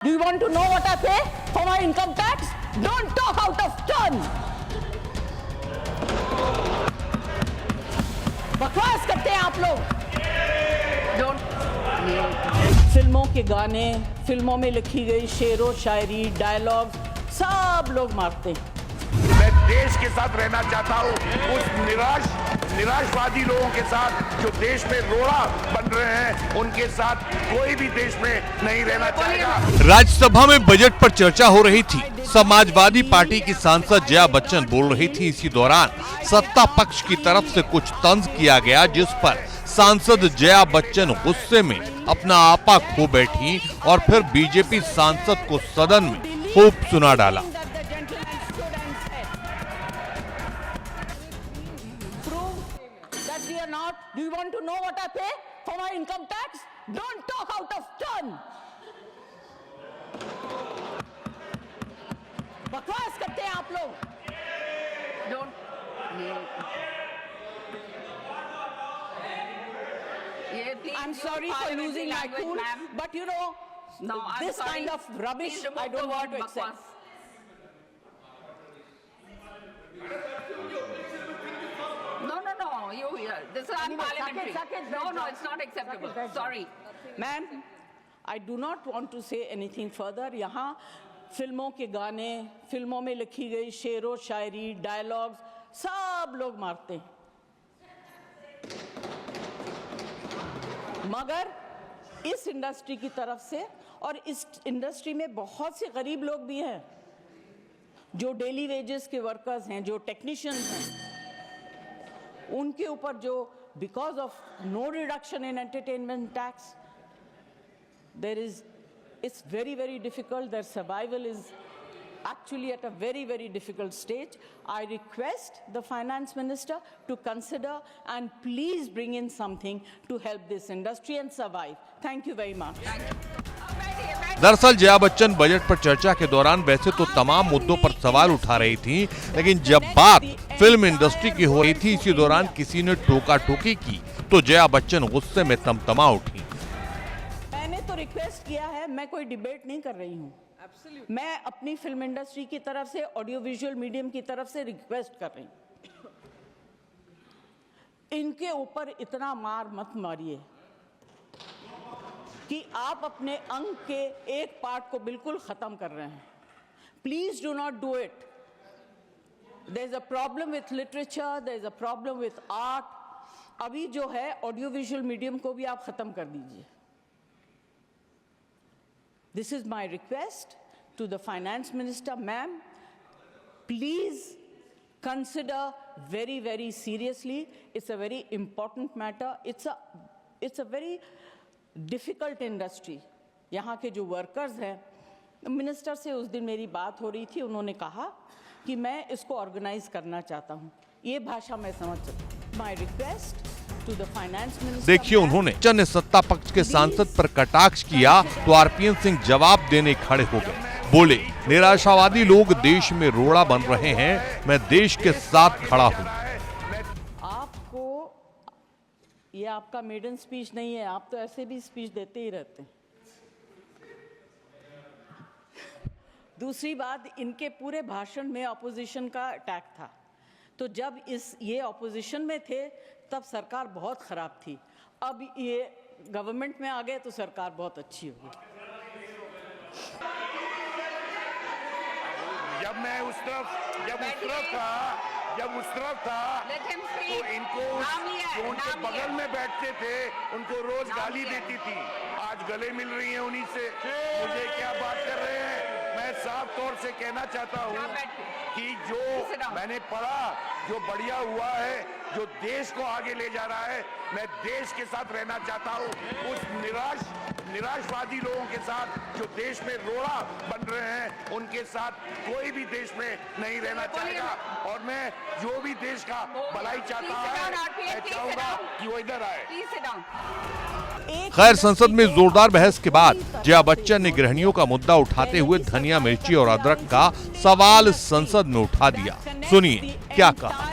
Do you want to know what I pay for my income tax? Don't talk out of turn. बकवास करते हैं आप लोग। फिल्मों के गाने, फिल्मों में लिखी गई शेरो शायरी, डायलॉग सब लोग मारते हैं। मैं देश के साथ रहना चाहता हूँ, उस निराशवादी लोगों के साथ जो देश में रोड़ा बन रहे हैं, उनके साथ कोई भी देश में नहीं रहना चाहेगा। राज्यसभा में बजट पर चर्चा हो रही थी। समाजवादी पार्टी की सांसद जया बच्चन बोल रही थी। इसी दौरान सत्ता पक्ष की तरफ से कुछ तंज किया गया, जिस पर सांसद जया बच्चन गुस्से में अपना आपा खो बैठी और फिर बीजेपी सांसद को सदन में खूब सुना डाला। Do you want to know what I pay for my income tax? Don't talk out of turn. बकवास करते हैं आप लोग। I'm sorry for losing my cool, but you know, this kind of rubbish I don't want to accept. This is unparliamentary. No, it's not acceptable. Sorry. Ma'am, I do not want to say anything further. यहाँ फिल्मों के गाने, फिल्मों में लिखी गई शेरो शायरी, dialogue सब लोग मारते हैं। मगर इस इंडस्ट्री की तरफ से, और इस इंडस्ट्री में बहुत से गरीब लोग भी हैं जो डेली वेजेस के वर्कर्स हैं, जो टेक्नीशियंस हैं, उनके ऊपर जो because of no reduction in entertainment tax, it's very difficult. Their survival is actually at a very difficult stage. I request the finance minister to consider and please bring in something to help this industry and survive. Thank you very much. दरअसल Jaya Bachchan budget पर चर्चा के दौरान वैसे तो तमाम मुद्दों पर सवाल उठा रही थी, लेकिन जब बात फिल्म इंडस्ट्री की हो रही थी, इसी दौरान किसी ने टोका टोकी की तो जया बच्चन गुस्से में तमतमा उठी। मैंने तो रिक्वेस्ट किया है, मैं कोई डिबेट नहीं कर रही हूँ। मैं अपनी फिल्म इंडस्ट्री की तरफ से, ऑडियो विजुअल मीडियम की तरफ से रिक्वेस्ट कर रही हूँ, इनके ऊपर इतना मार मत मारिए कि आप अपने अंग के एक पार्ट को बिल्कुल खत्म कर रहे हैं। Please do not do it. There is a problem with literature, there is a problem with art. अभी जो है ऑडियो विजुअल मीडियम को भी आप खत्म कर दीजिए। This is my request to the finance minister. Ma'am, please consider very seriously. It's a very important matter. It's a very difficult industry. यहाँ के जो वर्कर्स हैं, मिनिस्टर से उस दिन मेरी बात हो रही थी, उन्होंने कहा कि मैं इसको ऑर्गेनाइज करना चाहता हूँ। ये भाषा मैं समझ सकती हूँ। My request to the finance minister. देखिए, उन्होंने ने सत्ता पक्ष के सांसद पर कटाक्ष किया तो आरपीएन सिंह जवाब देने खड़े हो गए। बोले, निराशावादी लोग देश में रोड़ा बन रहे हैं, मैं देश के साथ खड़ा हूँ। ये आपका मेडन स्पीच नहीं है, आप तो ऐसे भी स्पीच देते ही रहते हैं। दूसरी बात, इनके पूरे भाषण में ऑपोजिशन का अटैक था, तो जब ये ऑपोजिशन में थे तब सरकार बहुत खराब थी। अब ये गवर्नमेंट में आ गए तो सरकार बहुत अच्छी होगी। जब उस तरफ था तो इनको जो उनके बगल में बैठते थे उनको रोज गाली देती थी। आज गले मिल रही हैं उन्हीं से। मुझे क्या बात कर रहे हैं? मैं साफ तौर से कहना चाहता हूँ कि जो मैंने पढ़ा, जो बढ़िया हुआ है, जो देश को आगे ले जा रहा है, मैं देश के साथ रहना चाहता हूँ। उस निराशवादी लोगों के साथ जो देश में रोड़ा बन रहे हैं, उनके साथ कोई भी देश में नहीं रहना चाहेगा। और मैं जो भी देश का भलाई चाहता है, मैं चाहूंगा कि वो इधर आए। खैर, संसद में जोरदार बहस के बाद जया बच्चन ने गृहिणियों का मुद्दा उठाते हुए धनिया, मिर्ची और अदरक का सवाल संसद में उठा दिया। सुनिए क्या कहा।